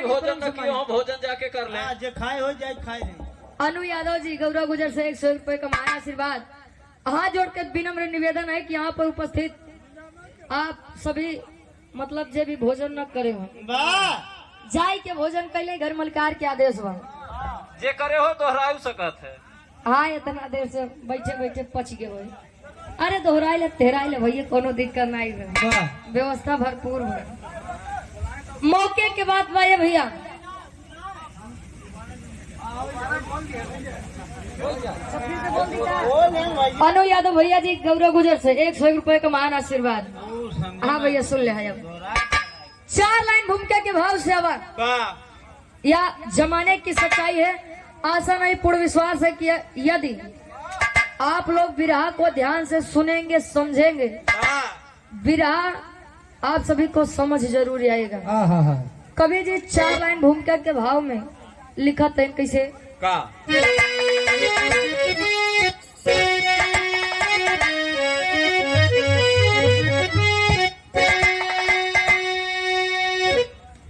भोजन न कियो भोजन जाके कर ले। जे खाए हो जाए खाए नहीं। अनु यादव जी गौरव गुजर से 100 रुपए का माया आशीर्वाद। हाथ जोड़ के विनम्र निवेदन है कि यहाँ पर उपस्थित आप सभी मतलब जे भी भोजन न करे हो जाय के भोजन कैले घर मलकार के आदेश बा जे करे हो दोहरायु सकत है। हाँ इतना देर से बैठे बैठे पच गए भाई। अरे दोहराई ले तेहराई ले भैया कोनो दिक्कत नहीं है, व्यवस्था भरपूर है। मौके के बाद भाई भैया अनु यादव भैया जी गौरव गुजर से 100 रुपए का महान आशीर्वाद। हाँ भैया सुन ले अब 4 लाइन भूमिका के भाव से अब या जमाने की सच्चाई है। आशा नहीं पूर्ण विश्वास है कि यदि आप लोग विरह को ध्यान से सुनेंगे समझेंगे विरह आप सभी को समझ जरूर आएगा। कवि जी 4 लाइन भूमिका के भाव में लिखा था कैसे का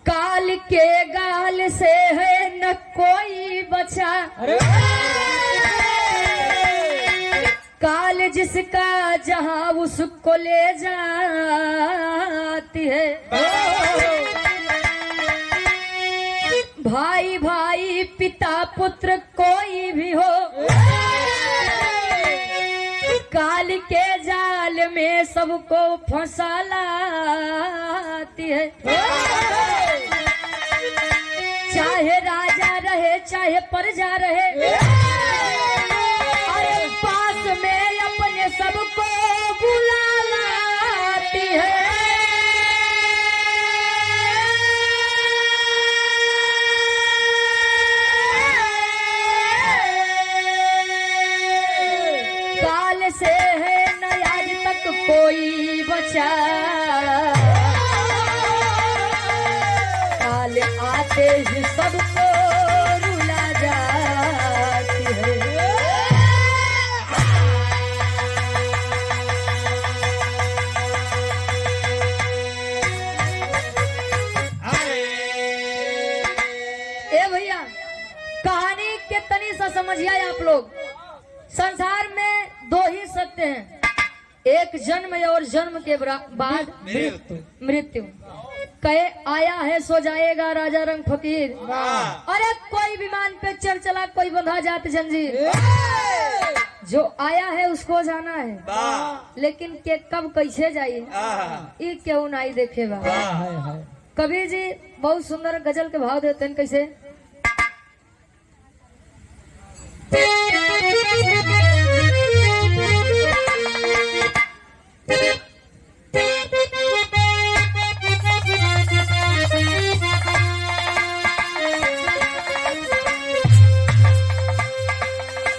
काल के गाल से है न कोई बचा, काल जिसका जहां उसको ले जाती है। भाई भाई पिता पुत्र कोई भी हो काल के जाल में सबको फंसा लाती है। चाहे राजा रहे चाहे प्रजा रहे अरे पास में अपने सबको बुला लाती है। काल से है न आज तक कोई बचा, काल आते ही सबको रुला जाती है। ए भैया कहानी के तनी सा समझिए आप लोग। संसार में 2 ही सत्य हैं, एक जन्म और जन्म के बाद मृत्यु। कहे आया है सो जाएगा राजा रंग फकीर। अरे कोई विमान पे चल चला कोई बंधा जात जंजीर। जो आया है उसको जाना है लेकिन के कब कैसे जाइए ये क्यों नहीं देखेगा। कबीर जी बहुत सुंदर गजल के भाव देते हैं कैसे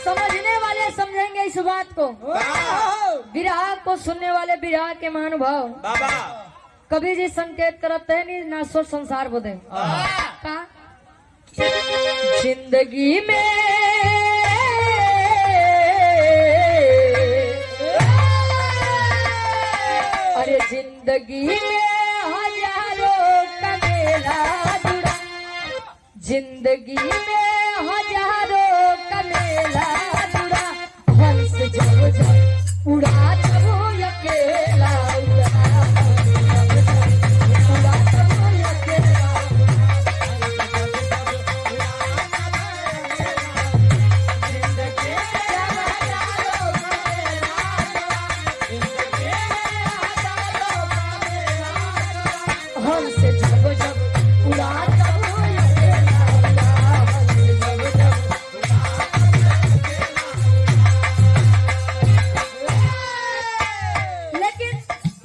समझने वाले समझेंगे इस बात को, विरह को सुनने वाले विरह के महानुभाव। कभी जी संकेत करते हैं नहीं ना सोच संसार बोधे का जिंदगी में अरे जिंदगी में हजारों का मेला जुड़ा, जिंदगी में हजारों का मेला जुड़ा। हंस जब जब उड़ा तब अकेला उड़ा, उड़ा तब अकेला। हमसे जब जब उड़ा तब लेकिन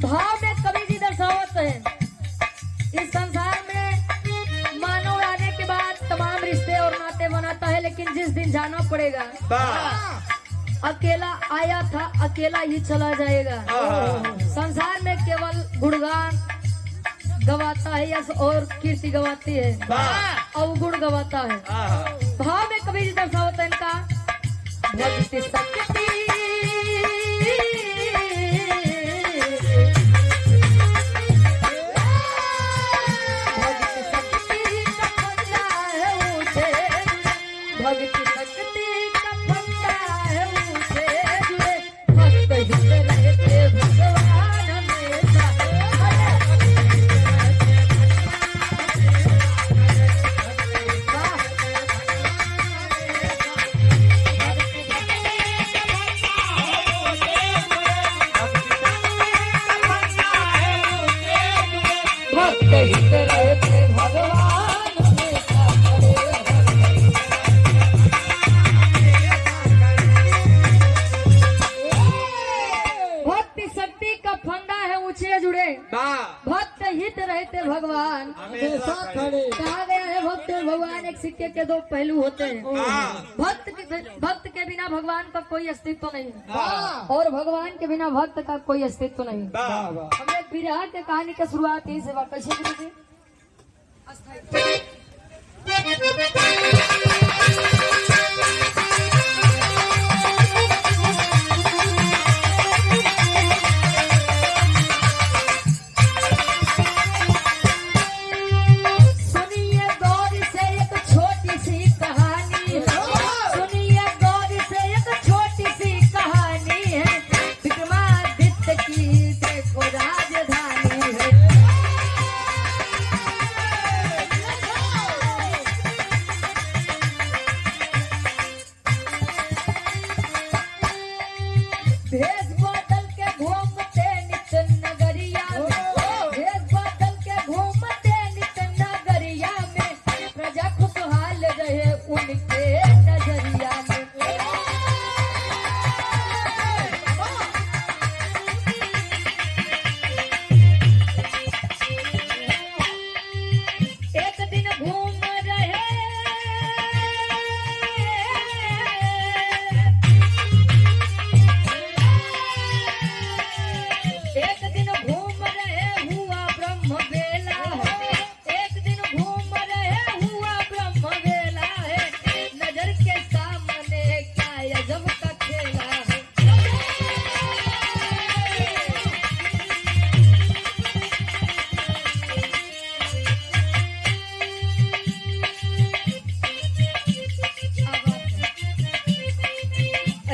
भाव में कभी जी दर्शावत है। इस संसार में मानव आने के बाद तमाम रिश्ते और नाते बनाता है लेकिन जिस दिन जाना पड़ेगा अकेला आया था अकेला ही चला जाएगा। संसार में केवल गुणगान गवाता है यश और कीर्ति गवाती है, अवगुण गवाता है। भाव में कभी दर्शावत है इनका भक्ति शक्ति भक्ति शक्ति भक्त हित रहते भगवान हमेशा खड़े रहते। भक्ति शक्ति का फंदा है ऊंचे जुड़े, भक्त हित रहते भगवान हमेशा खड़े। कहा गया है भक्त और भगवान एक सिक्के के दो पहलू होते हैं। भक्त के बिना भगवान का कोई अस्तित्व नहीं और भगवान के बिना भक्त का कोई अस्तित्व नहीं। हम एक विरह के कहानी की शुरुआत यही से कैसे करेंगे। सुनिए गौर से एक छोटी सी कहानी, सुनिए गौर से एक छोटी सी कहानी है। विक्रमादित्य की देखो राजधानी है। भेष बदल के घूमते नित नगरिया में, भेष बदल के घूमते नित नगरिया में, प्रजा खुशहाल रहे उनके नजरिया में। एक दिन घूम रहे एक दिन घूम रहे हुआ ब्रह्म बेला है, एक दिन घूम रहे हुआ ब्रह्म बेला है। नजर के सामने क्या अजब का खेला है।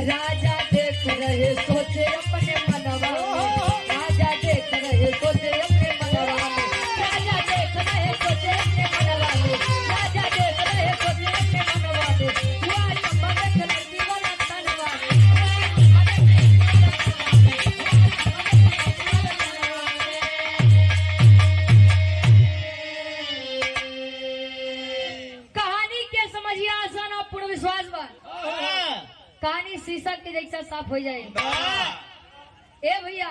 राजा देख रहे सोचे अपने मनवा में, राजा देख रहे सोचे अपने मनवा में, राजा देख रहे सोचे अपने मनवा में, राजा देख रहे सोचे अपने मनवा में। हुआ चंपक लड़की वाला तनवा कहानी के समझिए आसान और पूर्ण विश्वास बा। कहानी शीशा के जैसा साफ हो जाएगी। ए भैया,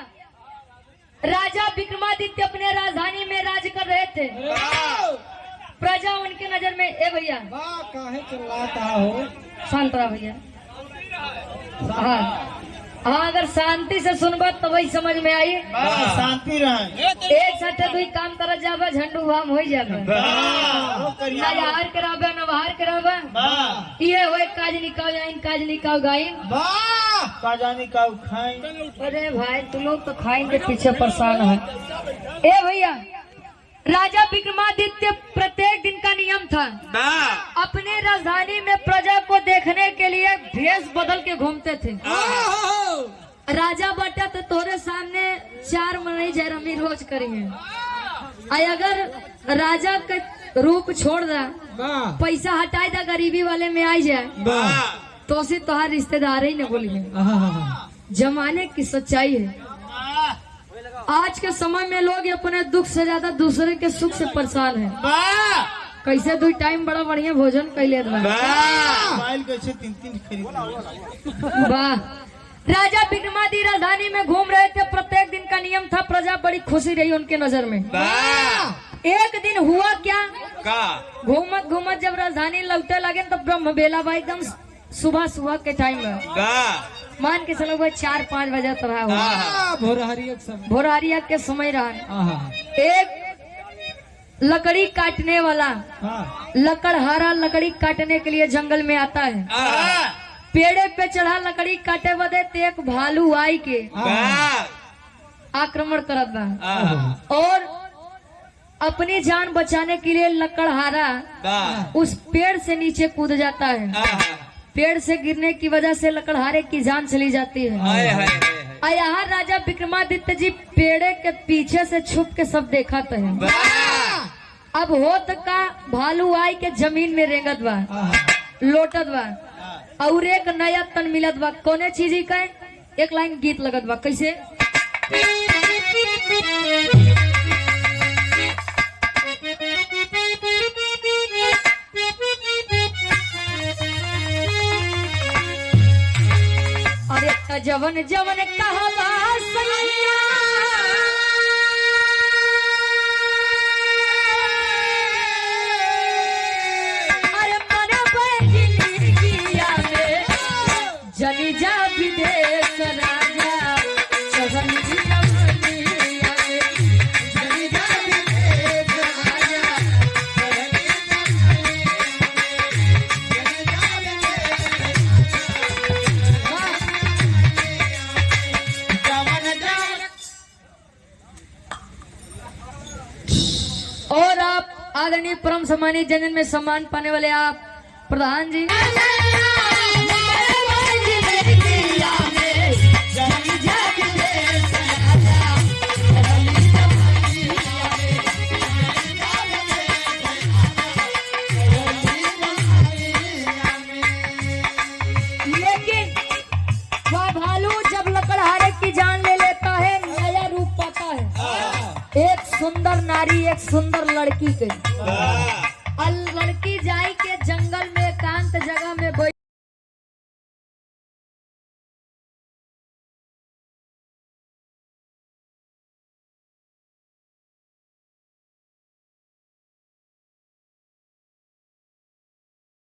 राजा विक्रमादित्य अपने राजधानी में राज कर रहे थे। प्रजा उनके नजर में, ए भैया काहे चिल्लाता हो? शांत रहा भैया। हाँ हाँ, अगर शांति से सुनबा तो वही समझ में आई। शांति रहे। एक साथ दुई काम कर जाबा, झंडू भाम हो जाबा। ना यार कराबा ना बाहर कराबा, ये होए काज निकाल जाइन, काज निकाल गाइन। का जानी का खाई। अरे भाई तुम लोग तो खाएंगे पीछे परेशान है। ए भैया, राजा विक्रमादित्य प्रत्येक दिन का नियम था अपने राजधानी में प्रजा को देखने के लिए भेष बदल के घूमते थे। राजा बटा तो तोरे सामने 4 महीने जरमी रोज करेंगे। अगर राजा का रूप छोड़ दा, पैसा हटाए दा, गरीबी वाले में आई जाए तो उसे तोहार रिश्तेदार ही न बोलिए। जमाने की सच्चाई है। आज के समय में लोग अपने दुख से ज्यादा दूसरे के सुख से परेशान है। कैसे 2 टाइम बड़ा बढ़िया भोजन कैले मोबाइल कैसे 3 खरीद। वाह। राजा विक्रमादित्य राजधानी में घूम रहे थे। प्रत्येक दिन का नियम था, प्रजा बड़ी खुशी रही उनके नजर में। एक दिन हुआ क्या, घूमत घूमत जब राजधानी लौटे लगे तो ब्रह्म बेला बा, एकदम सुबह के टाइम में मान के चलो भाई 4-5 बजे तो रहा हुआ। भोरहरिया के समय रहा। एक लकड़ी काटने वाला लकड़हारा लकड़ी काटने के लिए जंगल में आता है। पेड़े पे चढ़ा लकड़ी काटे बदे ते एक भालू आई के आक्रमण करत बा और अपनी जान बचाने के लिए लकड़हारा उस पेड़ से नीचे कूद जाता है। पेड़ से गिरने की वजह से लकड़हारे की जान चली जाती है। और यहाँ राजा विक्रमादित्य जी पेड़े के पीछे से छुप के सब देखा तो है। अब होत का भालू आई के जमीन में रेंगत बा, लोटत बा और एक नया तन मिलत बा। कोने चीज का एक लाइन गीत लगत बा, कैसे जवन जवन कहवा सैया अरे मन बजली किया में जनी जा विदेश राजा जवन जवनिया में जनी जा विदेश राजा और आप आदरणीय परम सम्मानित जनन में सम्मान पाने वाले आप प्रधान जी लेकिन वह भालू जब लकड़हारे की जान ले लेता है नया रूप पाता है एक सुंदर नारी एक सुंदर लड़की के और लड़की जाई के जंगल में